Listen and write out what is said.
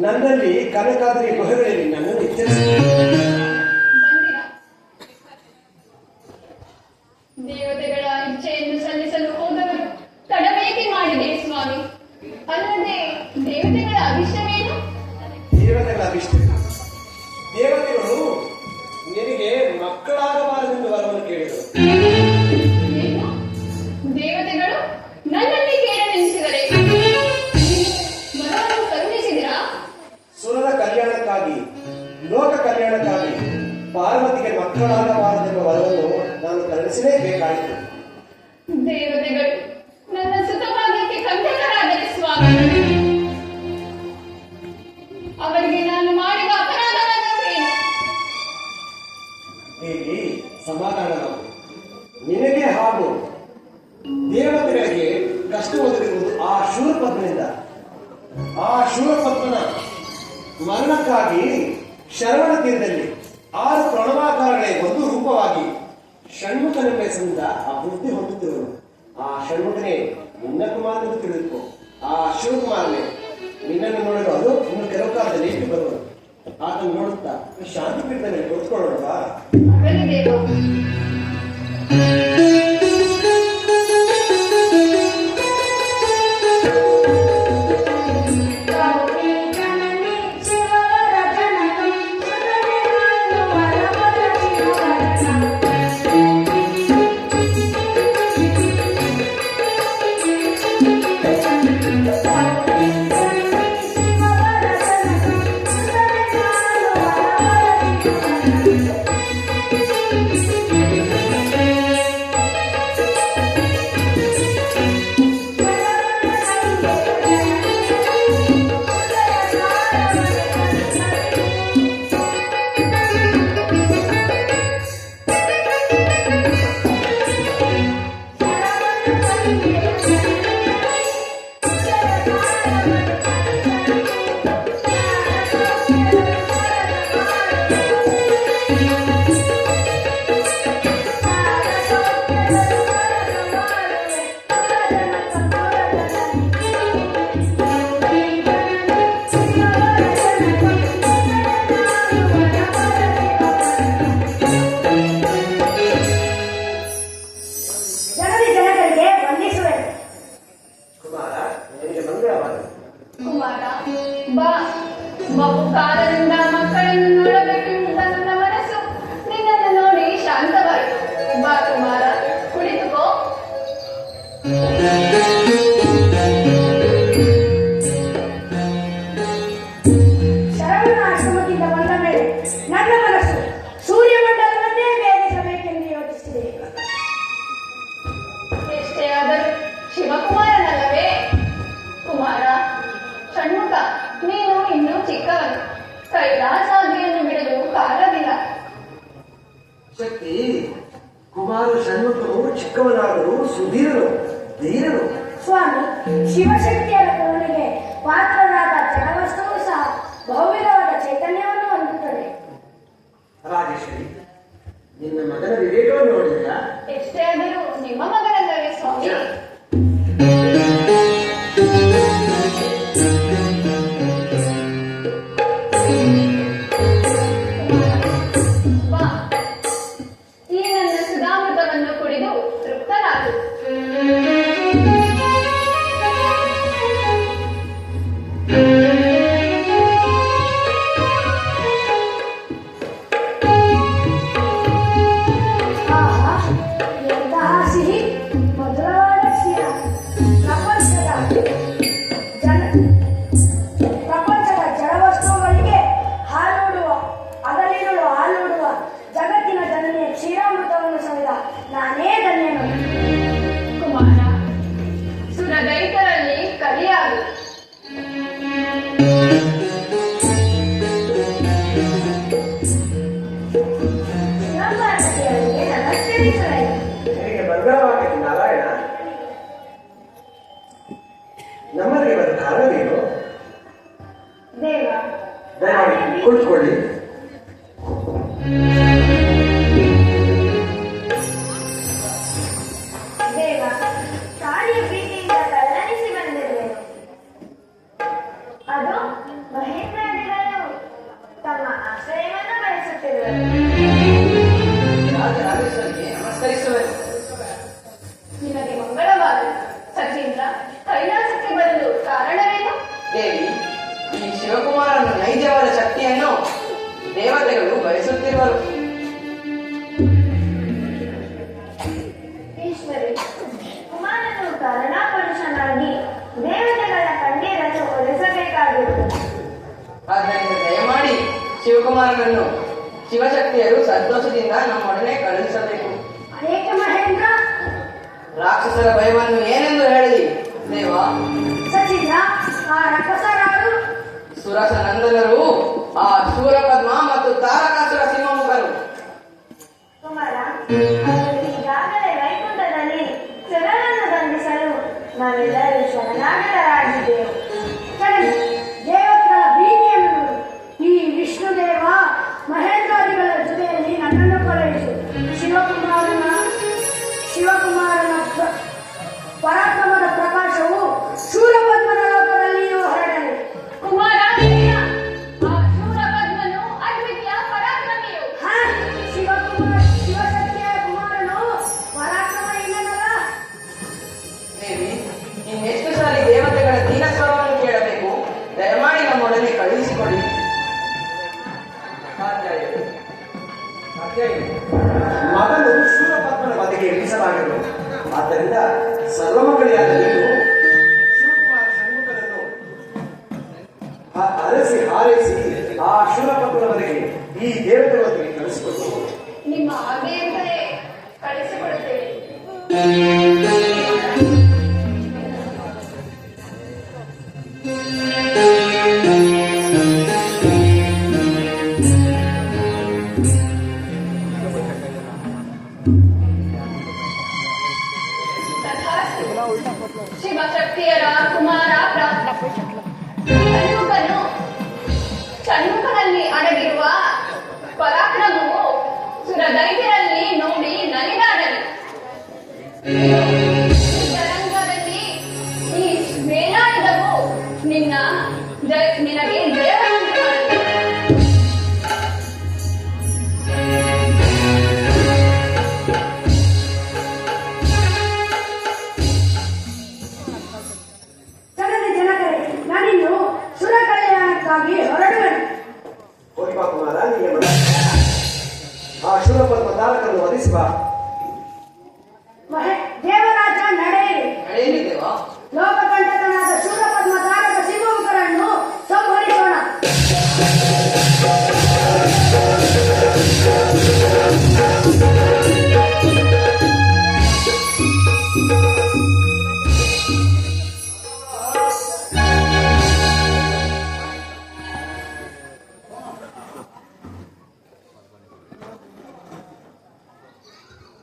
ನನ್ನಲ್ಲಿ ಕನಕಾದ್ರಿ ಗುಹೆಗಳಲ್ಲಿ ನನ್ನನ್ನು ದೇವತೆಗಳ ಇಚ್ಛೆಯನ್ನು ಸಲ್ಲಿಸಲು ಹೋದವರು ತಡಬೇಕೆ ಮಾಡಿದೆ ಸ್ವಾಮಿ. ಅಲ್ಲದೆ ದೇವತೆಗಳ ಅಭಿಷ್ಟವೇನು? ದೇವತೆಗಳ ಅಭಿಷ್ಟ ದೇವತೆಗಳು ನಿನಗೆ ಮಕ್ಕಳಾಗಬಾರದೆಂದು ವರವನ್ನು ಕೇಳಿದರು. ದೇವತೆಗಳು ನನ್ನಲ್ಲಿ ಕೇಳಲೆನಿಸಿದರೆ ವರವನ್ನು ಕರುಣಿಸಿದಿರಾ? ಸುರರ ಕಲ್ಯಾಣಕ್ಕಾಗಿ, ಲೋಕ ಕಲ್ಯಾಣಕ್ಕಾಗಿ ಪಾರ್ವತಿಗೆ ಮಕ್ಕಳಾಗಬಾರದೆಂಬ ವರವನ್ನು ನಾನು ಕರುಣಿಸಲೇಬೇಕಾಯಿತು. ದೇವತೆಗಳು ನನ್ನ ಸುತಭಾಗ್ಯಕ್ಕೆ ಕಂಟಕರಾದರೆ ಸ್ವಾಮಿ, ಅವರಿಗೆ ನಾನು ಮಾಡಿದ ಅಪರಾಧವೇನು? ಹೇಗೆ ಸಮಾಧಾನವಾಗು. ನಿನಗೆ ಹಾಗೂ ದೇವತೆಗಳಿಗೆ ಕಷ್ಟ ಒದಗಿರುವುದು ಆ ಶೂರಪದ್ಮನಿಂದ. ಆ ಶೂರಪದ್ಮನ ಮರಣಕ್ಕಾಗಿ ಶರವಣ ತೀರದಲ್ಲಿ 6 ಪ್ರಣವಾಕಾರಗಳೇ ಒಂದು ರೂಪವಾಗಿ ಷಣ್ಮುಖನೆಂಬ ಹೆಸರಿನಿಂದ ಅಭಿವೃದ್ಧಿ ಹೊಂದುತ್ತಿರುವರು. ಆ ಷಣ್ಮುಖನೇ ನಿನ್ನ ಕುಮಾರನೆಂದು ತಿಳಿದುಕೋ. ಆ ಶಿವಕುಮಾರನೇ ನಿನ್ನನ್ನು ನೋಡಲು ಅದು ಇನ್ನು ಕೆಲವು ಕಾಲದಲ್ಲಿ ಏಕೆ ಬರುವುದು. ಆತನ್ನು ನೋಡುತ್ತಾ ಶಾಂತಿ ಪೀಠದಲ್ಲಿ ಕುಳಿತುಕೊಳ್ಳೋಣವಾ? Thank you. ಚಿಕ್ಕವನಾದರೂ ಸುಧೀರನು, ಧೀರನು. ಸ್ವಾಮಿ, ಶಿವಶಕ್ತಿಯರ ಕರುಣೆಗೆ ಪಾತ್ರರಾದ ಜಡವಸ್ತುವು ಸಹ ಬಹುವಿಧವಾದ ಚೈತನ್ಯವನ್ನು ಹೊಂದುತ್ತದೆ. ರಾಜೇಶ್ವರಿ, ನಿನ್ನ ಮಗನ ವಿವೇಕವನ್ನು ನೋಡಿದ್ರಾ? ಎಷ್ಟೇ ಆದರೂ ನಿಮ್ಮ ಮಗನಲ್ಲವೇ ಸ್ವಾಮಿ. ಬಾ, ಈ ನನ್ನ ಸುಧಾಮೃತವನ್ನು ಕುಡಿದು ತೃಪ್ತನಾಗು. ಆಹಾ, ಎಂತಹ ಸಿಹಿ ಮಧುರವಾದ ಕ್ಷೀರ. ಪ್ರಪಂಚದ ಜಡವಸ್ತುಗಳಿಗೆ ಹಾಲೂಡುವ, ಅದರಲ್ಲಿರುವ ಹಾಲೂಡುವ ಜಗತ್ತಿನ ಜನನಿಯ ಕ್ಷೀರಾಮೃತವನ್ನು ಸವಿದ ನಾನೇ ಧನ್ಯನು. ಕುಮಾರ, ಸುರದೈತರಲ್ಲಿ ಕಲಿಯಾಗು. ಶಿವಪಾರ್ವತಿಯರಿಗೆ ನಮಸ್ಕರಿಸಲಾಯಿತು. ನಿನಗೆ ಬಂಧನವಾಗಿದೆ ನಾರಾಯಣ. ನಮ್ಮಲ್ಲಿ ಬಂದ ಕಾರಣವೇನು? ದೇವ, ದಯಮಾಡಿ ಕುಳಿತುಕೊಳ್ಳಿ. ದೇವ, ತಾಳಿಯ ಪ್ರೀತಿಯಿಂದ ತಲ್ಲಣಿಸಿ ಬಂದಿರುವೆನು. ಅದು ಮಹೇಂದ್ರಾದಿಗಳು ತಮ್ಮ ಆಶ್ರಯವನ್ನು ಬಯಸುತ್ತಿರುವರು. ನಮಸ್ಕರಿಸುವೆನು. ನಿಮಗೆ ಮಂಗಳವಾದ ಸಚೀಂದ್ರ ಕೈಲಾಸಕ್ಕೆ ಬರಲು ಕಾರಣವೇನು? ದೇವಿ, ಈ ಶಿವಕುಮಾರನ ನೈಜವಾದ ಶಕ್ತಿಯನ್ನು ದೇವತೆಗಳು ಬಯಸುತ್ತಿರುವರು. ಈಶ್ವರಿ, ಕುಮಾರನು ಕರುಣಾಪುರುಷನಾಗಿ ದೇವತೆಗಳ ಕಣ್ಣೀರನ್ನು ಒರೆಸಬೇಕಾಗಿರುತ್ತದೆ. ಆದ್ದರಿಂದ ದಯಮಾಡಿ ಶಿವಕುಮಾರನನ್ನು ಶಿವಶಕ್ತಿಯರು ಸಂತೋಷದಿಂದ ನಮ್ಮೊಡನೆ ಕಳುಹಿಸಬೇಕು. ಏಕೆ ಮಹೇಂದ್ರ? ರಾಕ್ಷಸರ ಭಯವನ್ನು ಏನೆಂದು ಹೇಳಿ ದೇವ? ಸಚಿಂದ್ರ, ಆ ರಕ್ಕಸರಾರು? ಸುರಸ ನಂದನರು, ಆ ಶೂರಪದ್ಮ ಮತ್ತು ತಾರಕಾಸುರ ಸಿಂಹಮುಖರು. ಕುಮಾರ, ಅವರು ಈಗಾಗಲೇ ವೈಕುಂಠದಲ್ಲಿ ಸುರರನ್ನು ಬಂಧಿಸಲು ನಾವೆಲ್ಲರೂ ಶರಣಾಗತರಾಗಿದ್ದೆವು. ಸರಿ, ದೇವತೆಗಳ ಭೀತಿಯನ್ನು ನೋಡು. ಈ ವಿಷ್ಣುದೇವ ಮಹೇಂದ್ರಾದಿಗಳ ಜೊತೆಯಲ್ಲಿ ನನ್ನನ್ನು ಕಳುಹಿಸು. ಶಿವಕುಮಾರನ ಪರಾಕ್ರಮದ ಪ್ರಕಾಶವು ಶೂರಪದ್ಮನ ಲೋಕದಲ್ಲಿಯೂ ಹರಡಲಿ. ಕುಮಾರ, ಬೇಡ. ಆ ಶೂರಪದ್ಮನು ಅದ್ವಿತೀಯ ಪರಾಕ್ರಮಿಯು. ಹಾ, ಶಿವಶಕ್ತಿಯ ಕುಮಾರನು ಪರಾಕ್ರಮ ಇಲ್ಲನಲ್ಲ. ದೇವಿ, ಇನ್ನೆಷ್ಟು ಸಾರಿ ದೇವತೆಗಳ ದೀನಸ್ವರವನ್ನು ಕೇಳಬೇಕು? ದಯಮಾಡಿ ನಮ್ಮೊಡನೆ ಕಳುಹಿಸಿಕೊಡಿ. ಮಗನು ಶೂರಪದ್ಮನ ಬದಿಗೆ ಇಳಿಸಲಾಗದು. ಆದ್ದರಿಂದ ಸರ್ವಮಂಗಲಿಯಾದ ನೀನು ಶಿವಕುಮಾರ ಷಣ್ಮುಖನನ್ನು ಅರಸಿ ಹಾರೈಸಿ ಆ ಶೂರಪದ್ಮನ ಬದಿಗೆ ಈ ದೇವತೆಗಳಿಗೆ ಕಳಿಸಿಕೊಟ್ಟು ನಿಮ್ಮ ಆಜ್ಞೆಯಂತೆ ಕಳಿಸಿಕೊಡುತ್ತೇವೆ. ತಥಾಸ್ತು. ಶಿವಶಕ್ತಿಯರ ಕುಮಾರ ಪ್ರಾಪ್ತ. ಷಣ್ಮುಖನಲ್ಲಿ ಅಡಗಿರುವ ಪರಾಕ್ರಮವು ಸುರದೈತ್ಯರಲ್ಲಿ ನೋಡಿ ನಲಿದಾಡಲಿ. ರಂಗದಲ್ಲಿ ಈ ಮೇಲಾಡಿದವು ನಿನಗೆ ಜಯವನ್ನು ಮಾಡಲಿ. ಜನರೇ, ನಾನಿನ್ನು ಸುರ ಕಲ್ಯಾಣಕ್ಕಾಗಿ ಹೊರಡುವೆನು. ಹೋಗಿ ಬಾ ಕುಮಾರ, ನಿಮಗೆ ಆ ಶೂರಪದ್ಮ ತಾರಕನ್ನು ವಧಿಸಿ ಬಾ.